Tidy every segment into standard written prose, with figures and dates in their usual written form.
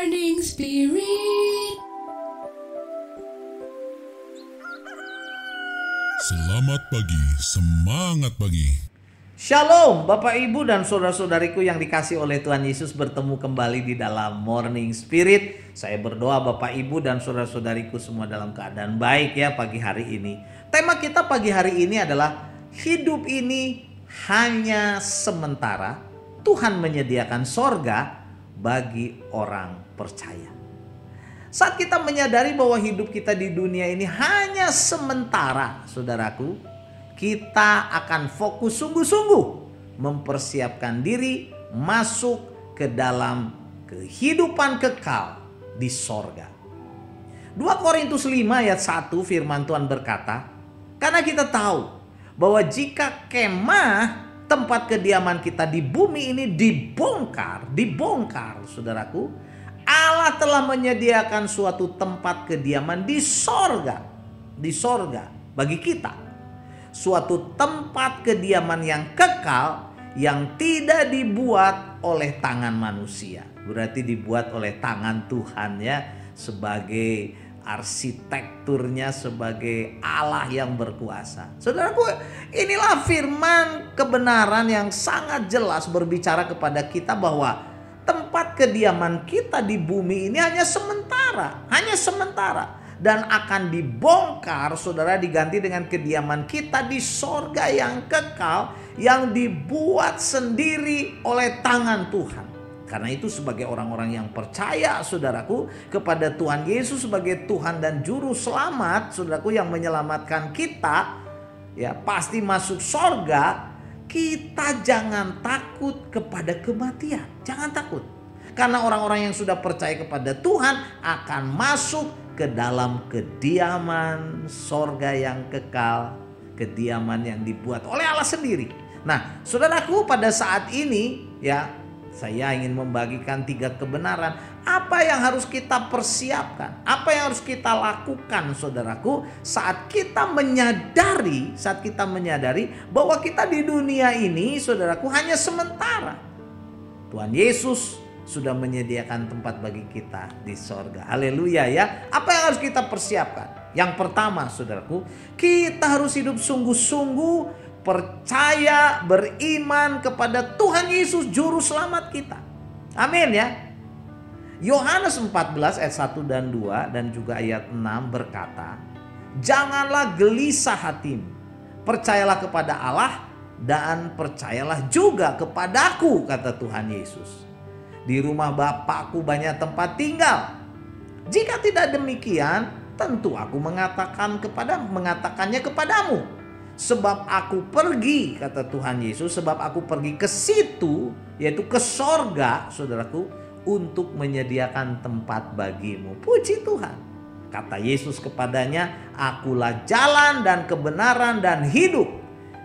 Morning Spirit. Selamat pagi, semangat pagi. Shalom Bapak Ibu dan saudara-saudariku yang dikasih oleh Tuhan Yesus, bertemu kembali di dalam Morning Spirit. Saya berdoa Bapak Ibu dan saudara-saudariku semua dalam keadaan baik ya pagi hari ini. Tema kita pagi hari ini adalah hidup ini hanya sementara. Tuhan menyediakan sorga bagi orang percaya. Saat kita menyadari bahwa hidup kita di dunia ini hanya sementara, saudaraku, kita akan fokus sungguh-sungguh mempersiapkan diri masuk ke dalam kehidupan kekal di sorga. 2 Korintus 5 ayat 1 firman Tuhan berkata, karena kita tahu bahwa jika kemah tempat kediaman kita di bumi ini dibongkar, saudaraku, Allah telah menyediakan suatu tempat kediaman di sorga bagi kita. Suatu tempat kediaman yang kekal yang tidak dibuat oleh tangan manusia. Berarti dibuat oleh tangan Tuhan ya, sebagai arsitekturnya, sebagai Allah yang berkuasa. Saudaraku, inilah firman kebenaran yang sangat jelas berbicara kepada kita bahwa tempat kediaman kita di bumi ini hanya sementara dan akan dibongkar, saudara, diganti dengan kediaman kita di sorga yang kekal yang dibuat sendiri oleh tangan Tuhan. Karena itu sebagai orang-orang yang percaya, saudaraku, kepada Tuhan Yesus sebagai Tuhan dan Juru Selamat, saudaraku, yang menyelamatkan kita, ya pasti masuk sorga. Kita jangan takut kepada kematian. Jangan takut. Karena orang-orang yang sudah percaya kepada Tuhan akan masuk ke dalam kediaman sorga yang kekal. Kediaman yang dibuat oleh Allah sendiri. Nah, saudaraku, pada saat ini ya, saya ingin membagikan 3 kebenaran. Apa yang harus kita persiapkan? Apa yang harus kita lakukan, saudaraku, saat kita menyadari bahwa kita di dunia ini, saudaraku, hanya sementara. Tuhan Yesus sudah menyediakan tempat bagi kita di sorga. Haleluya ya. Apa yang harus kita persiapkan? Yang pertama, saudaraku, kita harus hidup sungguh-sungguh percaya, beriman kepada Tuhan Yesus Juru Selamat kita. Amin ya. Yohanes 14 ayat 1 dan 2 dan juga ayat 6 berkata, janganlah gelisah hatimu, percayalah kepada Allah dan percayalah juga kepadaku, kata Tuhan Yesus. Di rumah Bapakku banyak tempat tinggal. Jika tidak demikian, tentu aku mengatakannya kepadamu. Sebab aku pergi, kata Tuhan Yesus, sebab aku pergi ke situ, yaitu ke sorga, saudaraku, untuk menyediakan tempat bagimu. Puji Tuhan. Kata Yesus kepadanya, akulah jalan dan kebenaran dan hidup.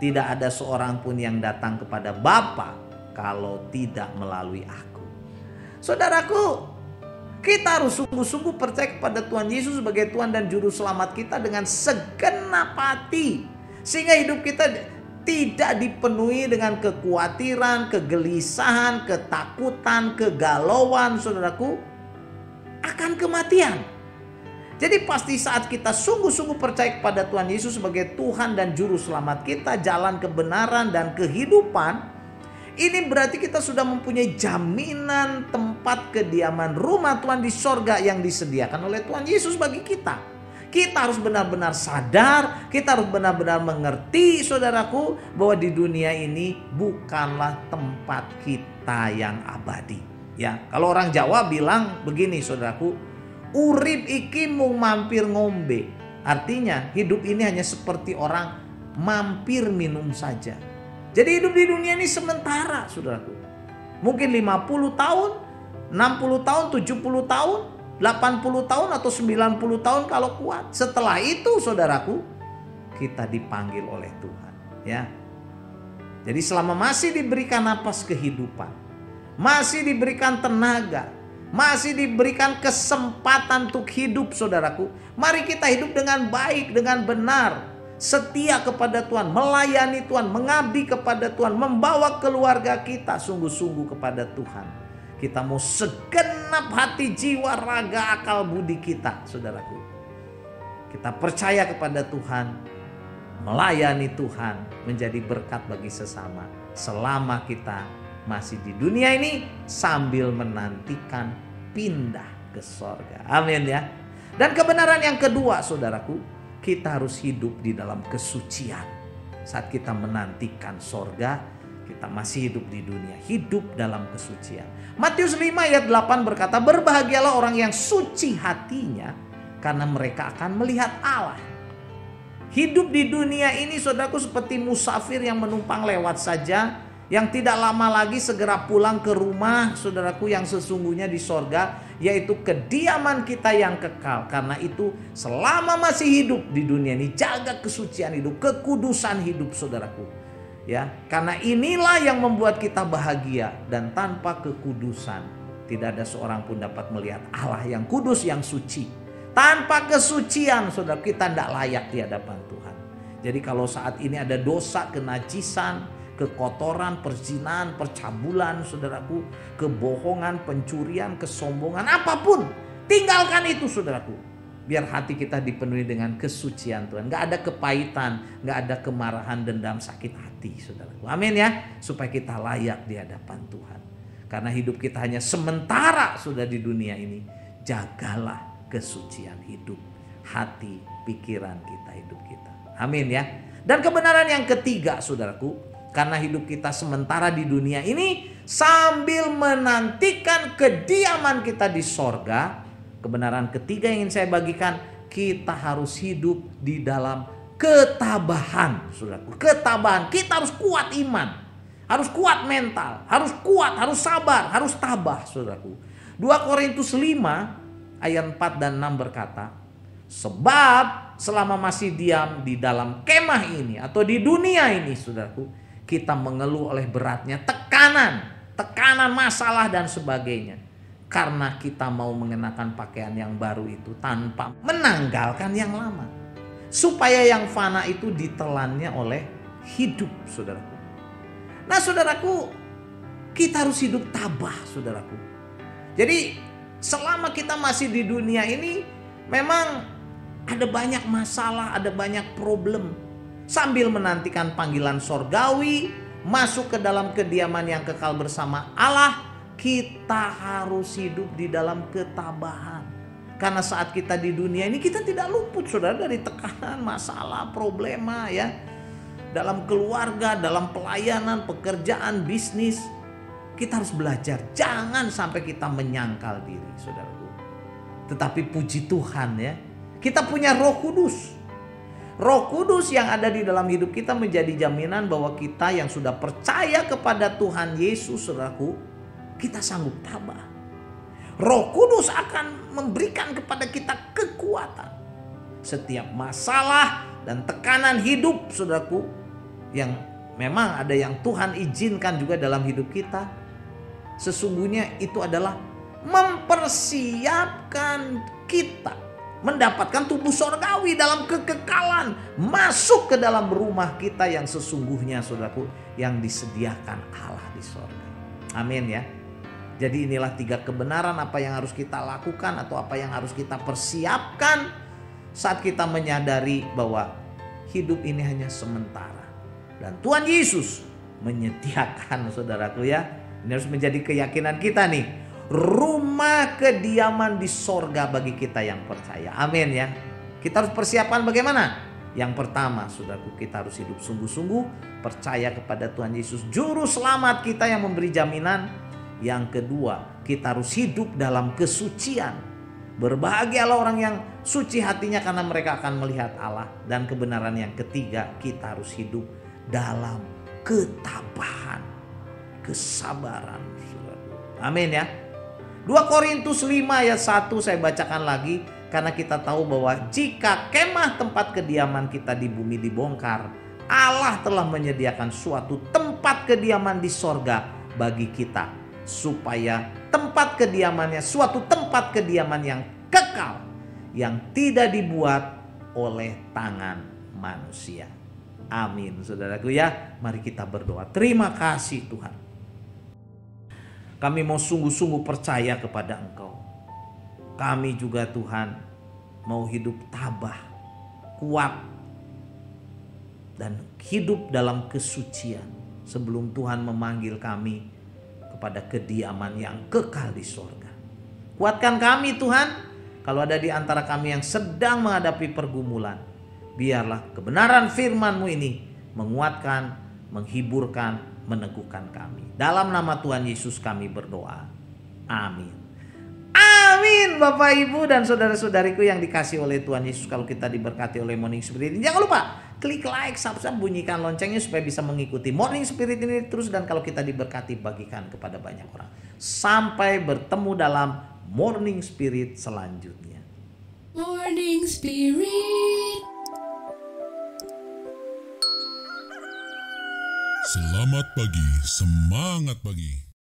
Tidak ada seorang pun yang datang kepada Bapa kalau tidak melalui aku. Saudaraku, kita harus sungguh-sungguh percaya kepada Tuhan Yesus sebagai Tuhan dan Juru Selamat kita dengan segenap hati. Sehingga hidup kita tidak dipenuhi dengan kekhawatiran, kegelisahan, ketakutan, kegalauan, saudaraku, akan kematian. Jadi pasti saat kita sungguh-sungguh percaya kepada Tuhan Yesus sebagai Tuhan dan Juru Selamat kita, jalan kebenaran dan kehidupan, ini berarti kita sudah mempunyai jaminan tempat kediaman rumah Tuhan di sorga yang disediakan oleh Tuhan Yesus bagi kita. Kita harus benar-benar sadar, kita harus benar-benar mengerti, saudaraku, bahwa di dunia ini bukanlah tempat kita yang abadi. Ya, kalau orang Jawa bilang begini, saudaraku, urip iki mung mampir ngombe. Artinya hidup ini hanya seperti orang mampir minum saja. Jadi hidup di dunia ini sementara, saudaraku. Mungkin 50 tahun, 60 tahun, 70 tahun, 80 tahun atau 90 tahun kalau kuat. Setelah itu, saudaraku, kita dipanggil oleh Tuhan, ya. Jadi selama masih diberikan napas kehidupan, masih diberikan tenaga, masih diberikan kesempatan untuk hidup, saudaraku, mari kita hidup dengan baik, dengan benar, setia kepada Tuhan, melayani Tuhan, mengabdi kepada Tuhan, membawa keluarga kita sungguh-sungguh kepada Tuhan. Kita mau segenap segenap hati, jiwa, raga, akal, budi kita, saudaraku. Kita percaya kepada Tuhan, melayani Tuhan, menjadi berkat bagi sesama selama kita masih di dunia ini sambil menantikan pindah ke sorga. Amin ya. Dan kebenaran yang kedua, saudaraku, kita harus hidup di dalam kesucian. Saat kita menantikan sorga, kita masih hidup di dunia, hidup dalam kesucian. Matius 5 ayat 8 berkata, berbahagialah orang yang suci hatinya, karena mereka akan melihat Allah. Hidup di dunia ini, saudaraku, seperti musafir yang menumpang lewat saja, yang tidak lama lagi segera pulang ke rumah, saudaraku, yang sesungguhnya di sorga, yaitu kediaman kita yang kekal. Karena itu selama masih hidup di dunia ini, jaga kesucian hidup, kekudusan hidup, saudaraku. Ya, karena inilah yang membuat kita bahagia, dan tanpa kekudusan tidak ada seorang pun dapat melihat Allah yang kudus, yang suci. Tanpa kesucian, saudara, kita tidak layak di hadapan Tuhan. Jadi kalau saat ini ada dosa, kenajisan, kekotoran, perzinahan, percabulan, saudaraku, kebohongan, pencurian, kesombongan, apapun, tinggalkan itu, saudaraku. Biar hati kita dipenuhi dengan kesucian Tuhan. Gak ada kepahitan, gak ada kemarahan, dendam, sakit hati, saudaraku. Amin ya. Supaya kita layak di hadapan Tuhan. Karena hidup kita hanya sementara sudah di dunia ini. Jagalah kesucian hidup, hati, pikiran kita, hidup kita. Amin ya. Dan kebenaran yang ketiga, saudaraku, karena hidup kita sementara di dunia ini sambil menantikan kediaman kita di sorga. Kebenaran ketiga yang ingin saya bagikan, kita harus hidup di dalam ketabahan, saudaraku. Ketabahan, kita harus kuat iman, harus kuat mental, harus kuat, harus sabar, harus tabah, saudaraku. 2 Korintus 5 ayat 4 dan 6 berkata, sebab selama masih diam di dalam kemah ini atau di dunia ini, saudaraku, kita mengeluh oleh beratnya tekanan, masalah dan sebagainya. Karena kita mau mengenakan pakaian yang baru itu tanpa menanggalkan yang lama. Supaya yang fana itu ditelannya oleh hidup, saudaraku. Nah, saudaraku, kita harus hidup tabah, saudaraku. Jadi selama kita masih di dunia ini, memang ada banyak masalah, ada banyak problem. Sambil menantikan panggilan sorgawi, masuk ke dalam kediaman yang kekal bersama Allah, kita harus hidup di dalam ketabahan. Karena saat kita di dunia ini, kita tidak luput, saudara, dari tekanan, masalah, problema ya. Dalam keluarga, dalam pelayanan, pekerjaan, bisnis. Kita harus belajar, jangan sampai kita menyangkal diri, saudaraku. Tetapi puji Tuhan ya, kita punya Roh Kudus. Roh Kudus yang ada di dalam hidup kita menjadi jaminan bahwa kita yang sudah percaya kepada Tuhan Yesus, saudaraku, kita sanggup tabah. Roh Kudus akan memberikan kepada kita kekuatan. Setiap masalah dan tekanan hidup, saudaraku, yang memang ada yang Tuhan izinkan juga dalam hidup kita, sesungguhnya itu adalah mempersiapkan kita mendapatkan tubuh sorgawi dalam kekekalan, masuk ke dalam rumah kita yang sesungguhnya, saudaraku, yang disediakan Allah di sorga. Amin ya. Jadi inilah 3 kebenaran apa yang harus kita lakukan atau apa yang harus kita persiapkan saat kita menyadari bahwa hidup ini hanya sementara. Dan Tuhan Yesus menyediakan, saudaraku ya, ini harus menjadi keyakinan kita nih, rumah kediaman di sorga bagi kita yang percaya. Amin ya. Kita harus persiapan bagaimana? Yang pertama, saudaraku, kita harus hidup sungguh-sungguh, percaya kepada Tuhan Yesus, juru selamat kita yang memberi jaminan. Yang kedua, kita harus hidup dalam kesucian. Berbahagialah orang yang suci hatinya karena mereka akan melihat Allah. Dan kebenaran yang ketiga, kita harus hidup dalam ketabahan, kesabaran. Amin ya. 2 Korintus 5 ayat 1 saya bacakan lagi. Karena kita tahu bahwa jika kemah tempat kediaman kita di bumi dibongkar, Allah telah menyediakan suatu tempat kediaman di sorga bagi kita. Supaya tempat kediamannya suatu tempat kediaman yang kekal, yang tidak dibuat oleh tangan manusia. Amin, saudaraku ya. Mari kita berdoa. Terima kasih Tuhan. Kami mau sungguh-sungguh percaya kepada Engkau. Kami juga Tuhan mau hidup tabah, kuat, dan hidup dalam kesucian sebelum Tuhan memanggil kami kepada kediaman yang kekal di sorga. Kuatkan kami Tuhan, kalau ada di antara kami yang sedang menghadapi pergumulan, biarlah kebenaran firman-Mu ini menguatkan, menghiburkan, meneguhkan kami. Dalam nama Tuhan Yesus kami berdoa. Amin. Amin Bapak Ibu dan saudara-saudariku yang dikasihi oleh Tuhan Yesus. Kalau kita diberkati oleh Morning Spirit ini, jangan lupa klik like, subscribe, bunyikan loncengnya supaya bisa mengikuti Morning Spirit ini terus. Dan kalau kita diberkati, bagikan kepada banyak orang. Sampai bertemu dalam Morning Spirit selanjutnya. Morning Spirit. Selamat pagi, semangat pagi.